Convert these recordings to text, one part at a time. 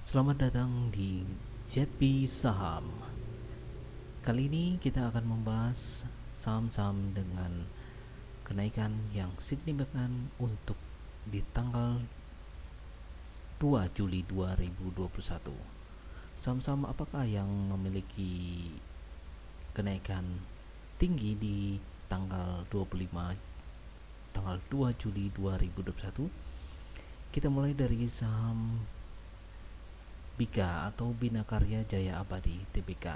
Selamat datang di JP Saham. Kali ini kita akan membahas saham-saham dengan kenaikan yang signifikan untuk di tanggal 2 Juli 2021. Saham-saham apakah yang memiliki kenaikan tinggi di tanggal 2 Juli 2021? Kita mulai dari saham Bika atau Bina Karya Jaya Abadi (TBK).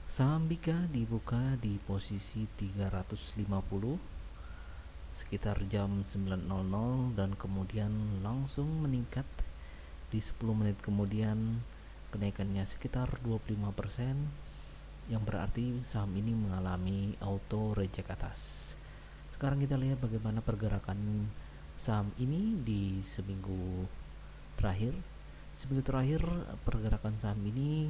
Saham Bika dibuka di posisi 350 sekitar jam 9.00 dan kemudian langsung meningkat di 10 menit kemudian. Kenaikannya sekitar 25%, yang berarti saham ini mengalami auto reject atas. Sekarang kita lihat bagaimana pergerakan saham ini di seminggu terakhir. Seminggu terakhir pergerakan saham ini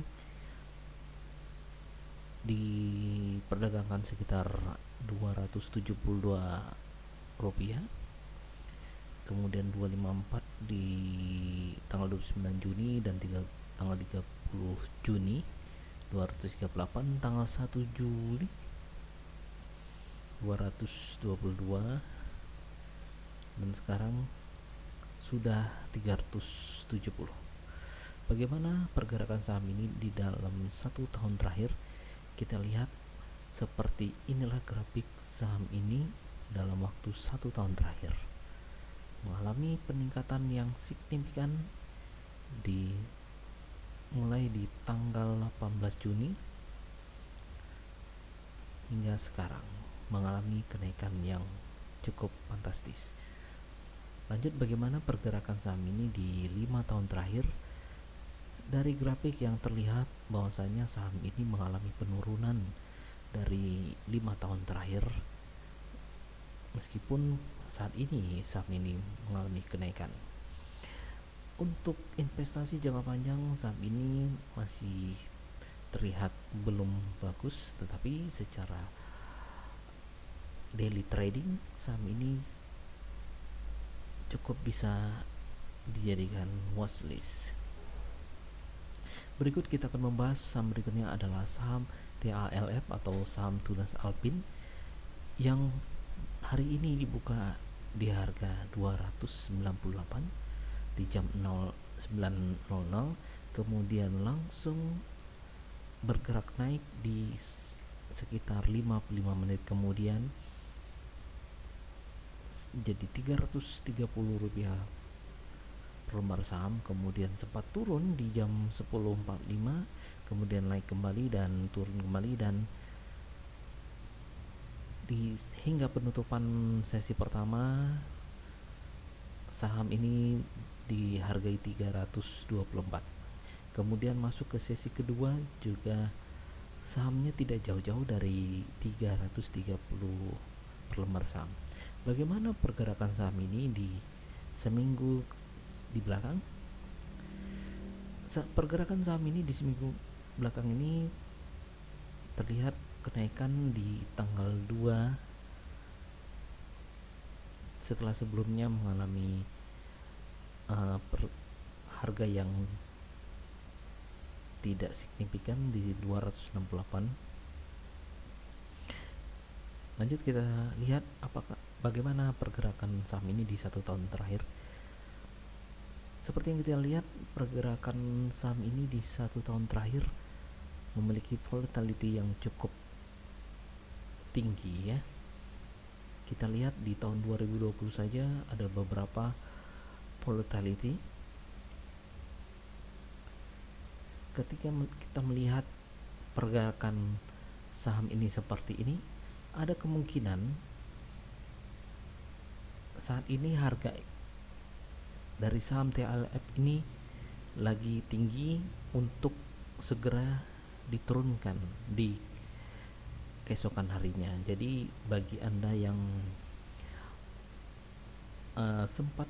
diperdagangkan sekitar Rp272, kemudian 254 di tanggal 29 Juni dan tanggal 30 Juni, 238 tanggal 1 Juli, 222, dan sekarang sudah 370. Bagaimana pergerakan saham ini di dalam 1 tahun terakhir? Kita lihat seperti inilah grafik saham ini dalam waktu 1 tahun terakhir, mengalami peningkatan yang signifikan mulai di tanggal 18 Juni hingga sekarang, mengalami kenaikan yang cukup fantastis. Lanjut, bagaimana pergerakan saham ini di 5 tahun terakhir? Dari grafik yang terlihat bahwasanya saham ini mengalami penurunan dari 5 tahun terakhir, meskipun saat ini saham ini mengalami kenaikan. Untuk investasi jangka panjang, saham ini masih terlihat belum bagus, tetapi secara daily trading saham ini cukup bisa dijadikan watchlist. Berikut kita akan membahas saham berikutnya adalah saham TALF atau saham Tunas Alpin, yang hari ini dibuka di harga 298 di jam 09.00, kemudian langsung bergerak naik di sekitar 55 menit kemudian jadi Rp330 per lembar saham, kemudian sempat turun di jam 10.45, kemudian naik kembali dan turun kembali, dan hingga penutupan sesi pertama saham ini dihargai 324. Kemudian masuk ke sesi kedua juga sahamnya tidak jauh-jauh dari 330 per lembar saham. Bagaimana pergerakan saham ini di seminggu di belakang? Pergerakan saham ini di seminggu belakang ini terlihat kenaikan di tanggal 2 setelah sebelumnya mengalami harga yang tidak signifikan di 268. Lanjut kita lihat bagaimana pergerakan saham ini di 1 tahun terakhir. Seperti yang kita lihat, pergerakan saham ini di 1 tahun terakhir memiliki volatility yang cukup tinggi ya. Kita lihat di tahun 2020 saja ada beberapa volatility. Ketika kita melihat pergerakan saham ini seperti ini, ada kemungkinan saat ini harga dari saham TLF ini lagi tinggi untuk segera diturunkan di keesokan harinya. Jadi bagi Anda yang sempat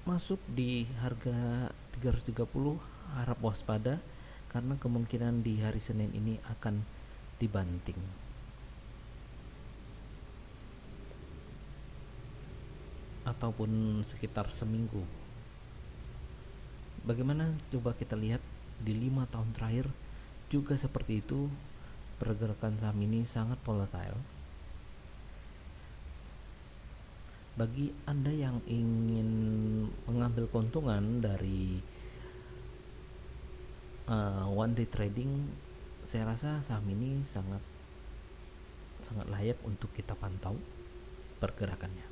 masuk di harga 330, harap waspada karena kemungkinan di hari Senin ini akan dibanting. Ataupun sekitar seminggu. Bagaimana coba kita lihat di 5 tahun terakhir juga seperti itu, pergerakan saham ini sangat volatile. Bagi Anda yang ingin mengambil keuntungan dari one day trading, saya rasa saham ini sangat layak untuk kita pantau pergerakannya.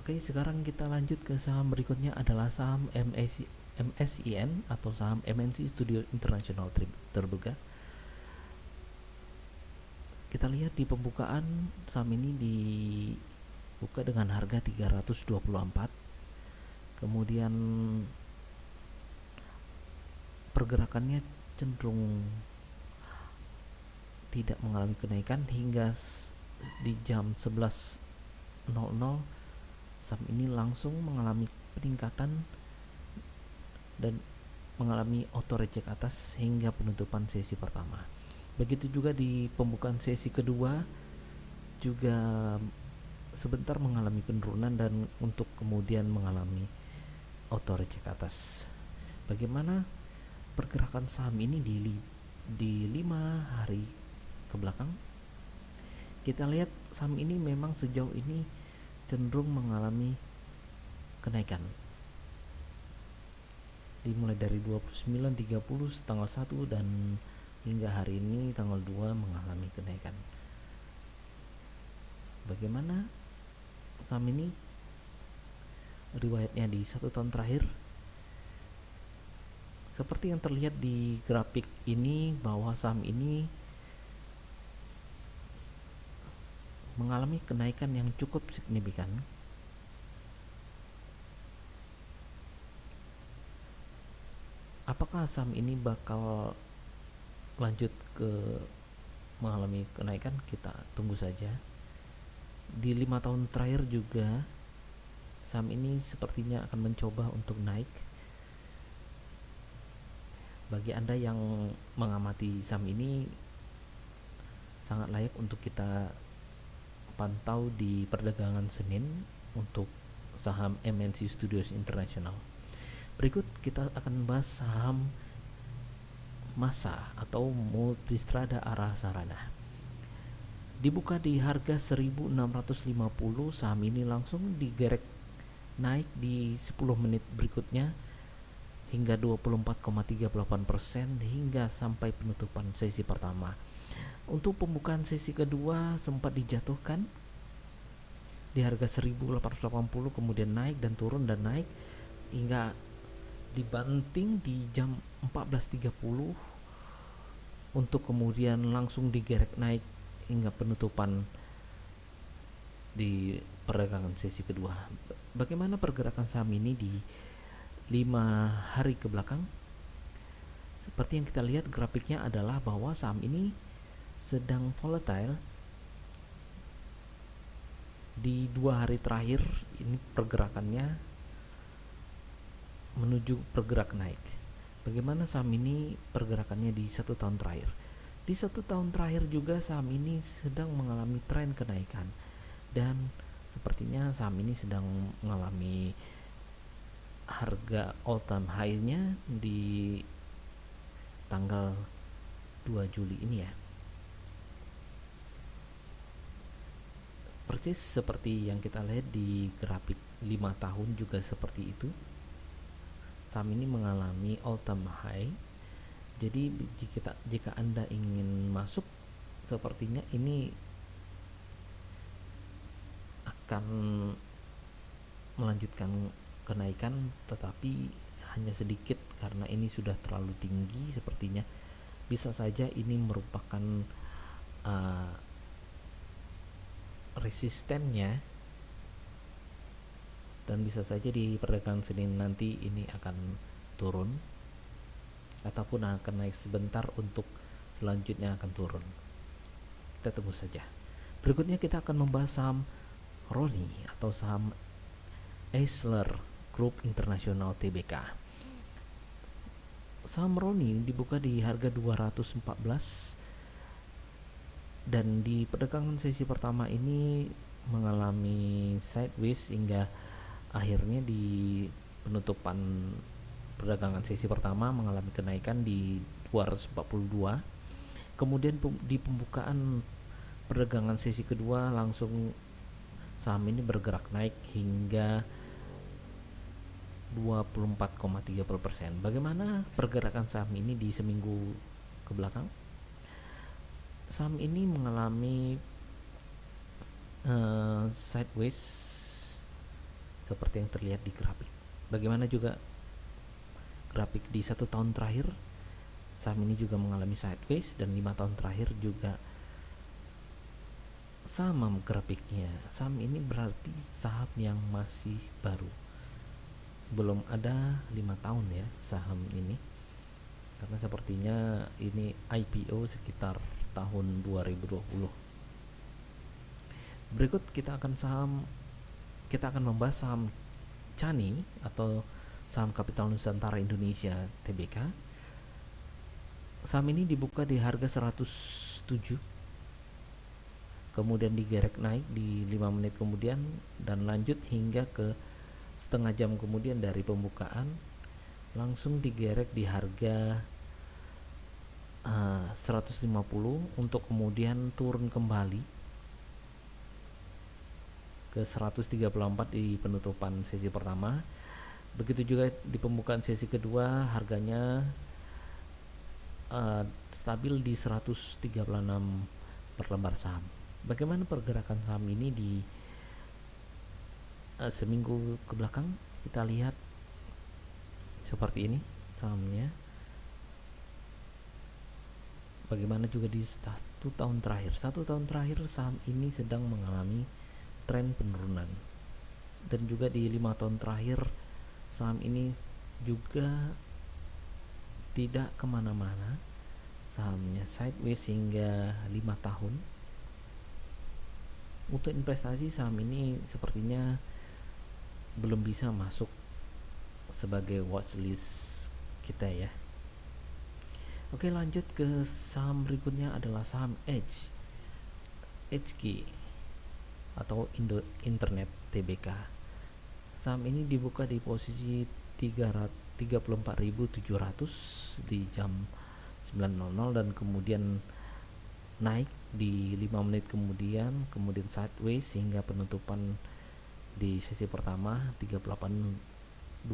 Oke, sekarang kita lanjut ke saham berikutnya adalah saham MSIN atau saham MNC Studio International Terbuka. Kita lihat di pembukaan saham ini dibuka dengan harga 324. Kemudian pergerakannya cenderung tidak mengalami kenaikan hingga di jam 11.00 saham ini langsung mengalami peningkatan dan mengalami auto reject atas hingga penutupan sesi pertama. Begitu juga di pembukaan sesi kedua juga sebentar mengalami penurunan dan untuk kemudian mengalami auto reject atas. Bagaimana pergerakan saham ini di 5 hari ke belakang? Kita lihat saham ini memang sejauh ini cenderung mengalami kenaikan. Dimulai dari 29.30 tanggal 1 dan hingga hari ini tanggal 2 mengalami kenaikan. Bagaimana saham ini riwayatnya di 1 tahun terakhir? Seperti yang terlihat di grafik ini bahwa saham ini mengalami kenaikan yang cukup signifikan. Apakah saham ini bakal lanjut ke mengalami kenaikan? Kita tunggu saja. Di 5 tahun terakhir juga saham ini sepertinya akan mencoba untuk naik. Bagi Anda yang mengamati saham ini, sangat layak untuk kita pantau di perdagangan Senin untuk saham MNC Studios International. Berikut kita akan membahas saham Masa atau Multistrada Arah Sarana. Dibuka di harga 1.650, saham ini langsung digerek naik di 10 menit berikutnya hingga 24,38% hingga sampai penutupan sesi pertama. Untuk pembukaan sesi kedua sempat dijatuhkan di harga 1.880, kemudian naik dan turun dan naik hingga dibanting di jam 14.30 untuk kemudian langsung digerek naik hingga penutupan di perdagangan sesi kedua. Bagaimana pergerakan saham ini di 5 hari ke belakang? Seperti yang kita lihat grafiknya adalah bahwa saham ini sedang volatile. Di 2 hari terakhir ini pergerakannya menuju bergerak naik. Bagaimana saham ini pergerakannya di 1 tahun terakhir? Di 1 tahun terakhir juga saham ini sedang mengalami tren kenaikan dan sepertinya saham ini sedang mengalami harga all time high-nya di tanggal 2 Juli ini ya. Persis seperti yang kita lihat di grafik 5 tahun juga seperti itu. Saham ini mengalami all time high. Jadi jika Anda ingin masuk, sepertinya ini akan melanjutkan kenaikan, tetapi hanya sedikit karena ini sudah terlalu tinggi. Sepertinya bisa saja ini merupakan resistennya, dan bisa saja di perdagangan Senin nanti ini akan turun ataupun akan naik sebentar untuk selanjutnya akan turun. Kita tunggu saja. Berikutnya kita akan membahas saham Roni atau saham Eisler Group International Tbk. Saham Roni dibuka di harga 214 dan di perdagangan sesi pertama ini mengalami sideways hingga akhirnya di penutupan perdagangan sesi pertama mengalami kenaikan di 242. Kemudian di pembukaan perdagangan sesi kedua langsung saham ini bergerak naik hingga 24,30%. Bagaimana pergerakan saham ini di seminggu ke belakang? Saham ini mengalami sideways seperti yang terlihat di grafik. Bagaimana juga grafik di 1 tahun terakhir, saham ini juga mengalami sideways, dan 5 tahun terakhir juga sama grafiknya. Saham ini berarti saham yang masih baru, belum ada 5 tahun ya saham ini, karena sepertinya ini IPO sekitar tahun 2020. Berikut kita akan membahas saham CANI atau Saham Kapital Nusantara Indonesia Tbk. Saham ini dibuka di harga 107, kemudian digerek naik di 5 menit kemudian dan lanjut hingga ke setengah jam kemudian dari pembukaan langsung digerek di harga 150 untuk kemudian turun kembali ke 134 di penutupan sesi pertama. Begitu juga di pembukaan sesi kedua, harganya stabil di 136 per lembar saham. Bagaimana pergerakan saham ini di seminggu ke belakang? Kita lihat seperti ini sahamnya. Bagaimana juga di 1 tahun terakhir. 1 tahun terakhir saham ini sedang mengalami tren penurunan, dan juga di 5 tahun terakhir saham ini juga tidak kemana-mana, sahamnya sideways hingga 5 tahun. Untuk investasi, saham ini sepertinya belum bisa masuk sebagai watchlist kita ya. Oke, lanjut ke saham berikutnya adalah saham HG atau Internet Tbk. Saham ini dibuka di posisi 34.700 di jam 9.00 dan kemudian naik di 5 menit kemudian sideways hingga penutupan di sesi pertama 38.200.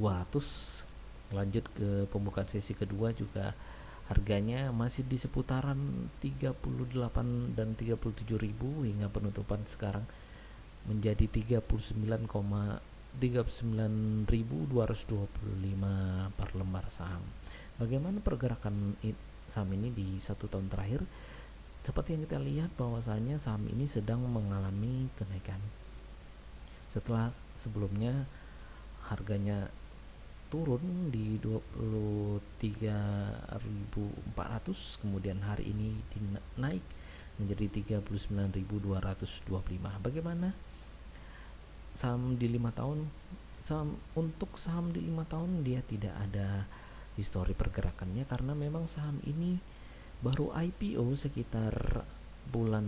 Lanjut ke pembukaan sesi kedua juga harganya masih di seputaran 38 dan 37.000 hingga penutupan sekarang menjadi 39.225 per lembar saham. Bagaimana pergerakan saham ini di 1 tahun terakhir? Seperti yang kita lihat bahwasanya saham ini sedang mengalami kenaikan. Setelah sebelumnya harganya turun di 23.400, kemudian hari ini naik menjadi 39.225. Bagaimana saham di 5 tahun? Untuk saham di 5 tahun dia tidak ada histori pergerakannya, karena memang saham ini baru IPO sekitar bulan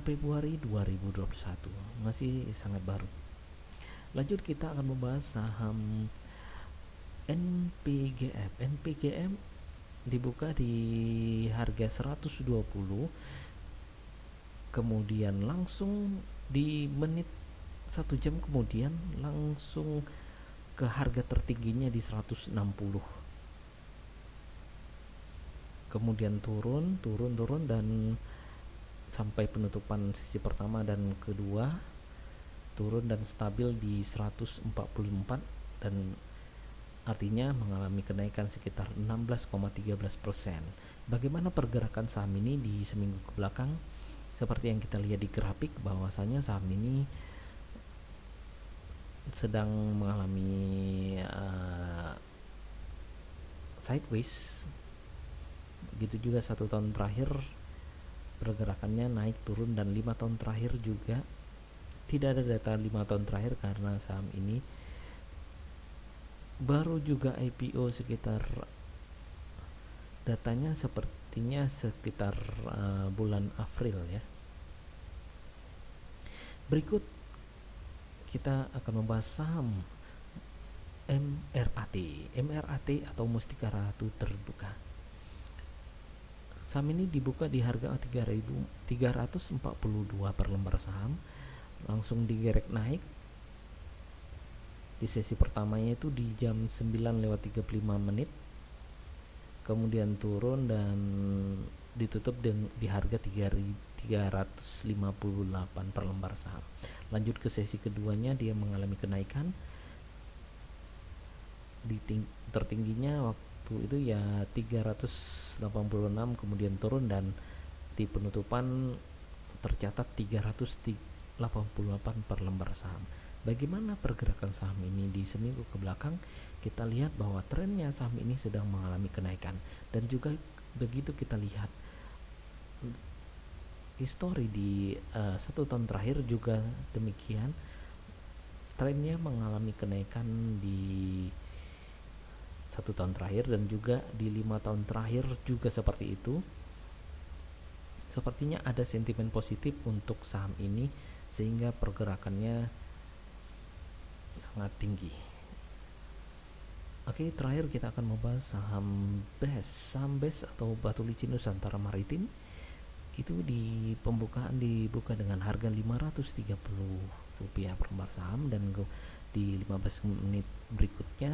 Februari 2021, masih sangat baru. Lanjut kita akan membahas saham NPGM. NPGM dibuka di harga 120, kemudian langsung di menit 1 jam kemudian langsung ke harga tertingginya di 160, kemudian turun dan sampai penutupan sesi pertama dan kedua turun dan stabil di 144, dan artinya mengalami kenaikan sekitar 16,13%. Bagaimana pergerakan saham ini di seminggu ke belakang? Seperti yang kita lihat di grafik bahwasanya saham ini sedang mengalami sideways. Begitu juga 1 tahun terakhir pergerakannya naik turun, dan 5 tahun terakhir juga tidak ada data 5 tahun terakhir karena saham ini baru juga IPO sekitar, datanya sepertinya sekitar bulan April ya. Berikut kita akan membahas saham MRAT atau Mustika Ratu Terbuka. Saham ini dibuka di harga 3.342 per lembar saham, langsung digerek naik di sesi pertamanya itu di jam 9:35, kemudian turun dan ditutup di harga 3.358 per lembar saham. Lanjut ke sesi keduanya, dia mengalami kenaikan tertingginya waktu itu ya 386, kemudian turun dan di penutupan tercatat 388 per lembar saham. Bagaimana pergerakan saham ini di seminggu ke belakang? Kita lihat bahwa trennya saham ini sedang mengalami kenaikan, dan juga begitu kita lihat histori di 1 tahun terakhir juga demikian, trennya mengalami kenaikan di 1 tahun terakhir dan juga di 5 tahun terakhir juga seperti itu. Sepertinya ada sentimen positif untuk saham ini sehingga pergerakannya sangat tinggi. Oke, terakhir kita akan membahas saham BES atau Batu Licin Nusantara Maritim. Itu di pembukaan dibuka dengan harga Rp530 per lembar saham, dan di 15 menit berikutnya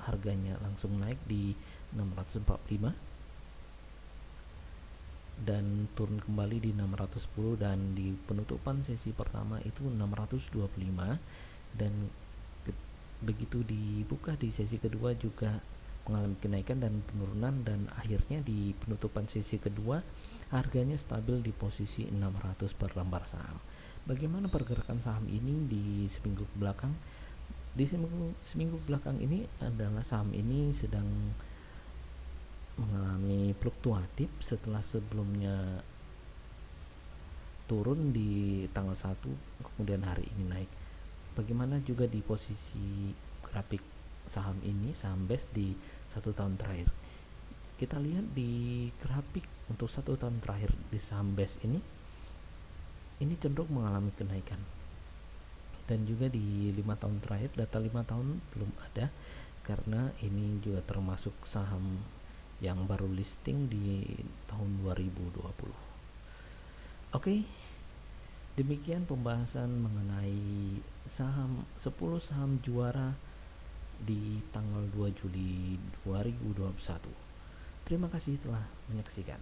harganya langsung naik di 645 dan turun kembali di 610, dan di penutupan sesi pertama itu 625, dan begitu dibuka di sesi kedua juga mengalami kenaikan dan penurunan, dan akhirnya di penutupan sesi kedua harganya stabil di posisi 600 per lembar saham. Bagaimana pergerakan saham ini di seminggu ke belakang? Di seminggu belakang ini adalah saham ini sedang mengalami fluktuatif setelah sebelumnya turun di tanggal 1, kemudian hari ini naik. Bagaimana juga di posisi grafik saham ini, saham BES di 1 tahun terakhir. Kita lihat di grafik untuk 1 tahun terakhir di saham BES ini cenderung mengalami kenaikan. Dan juga di 5 tahun terakhir, data 5 tahun belum ada karena ini juga termasuk saham yang baru listing di tahun 2020. Oke, demikian pembahasan mengenai 10 saham juara di tanggal 2 Juli 2021. Terima kasih telah menyaksikan.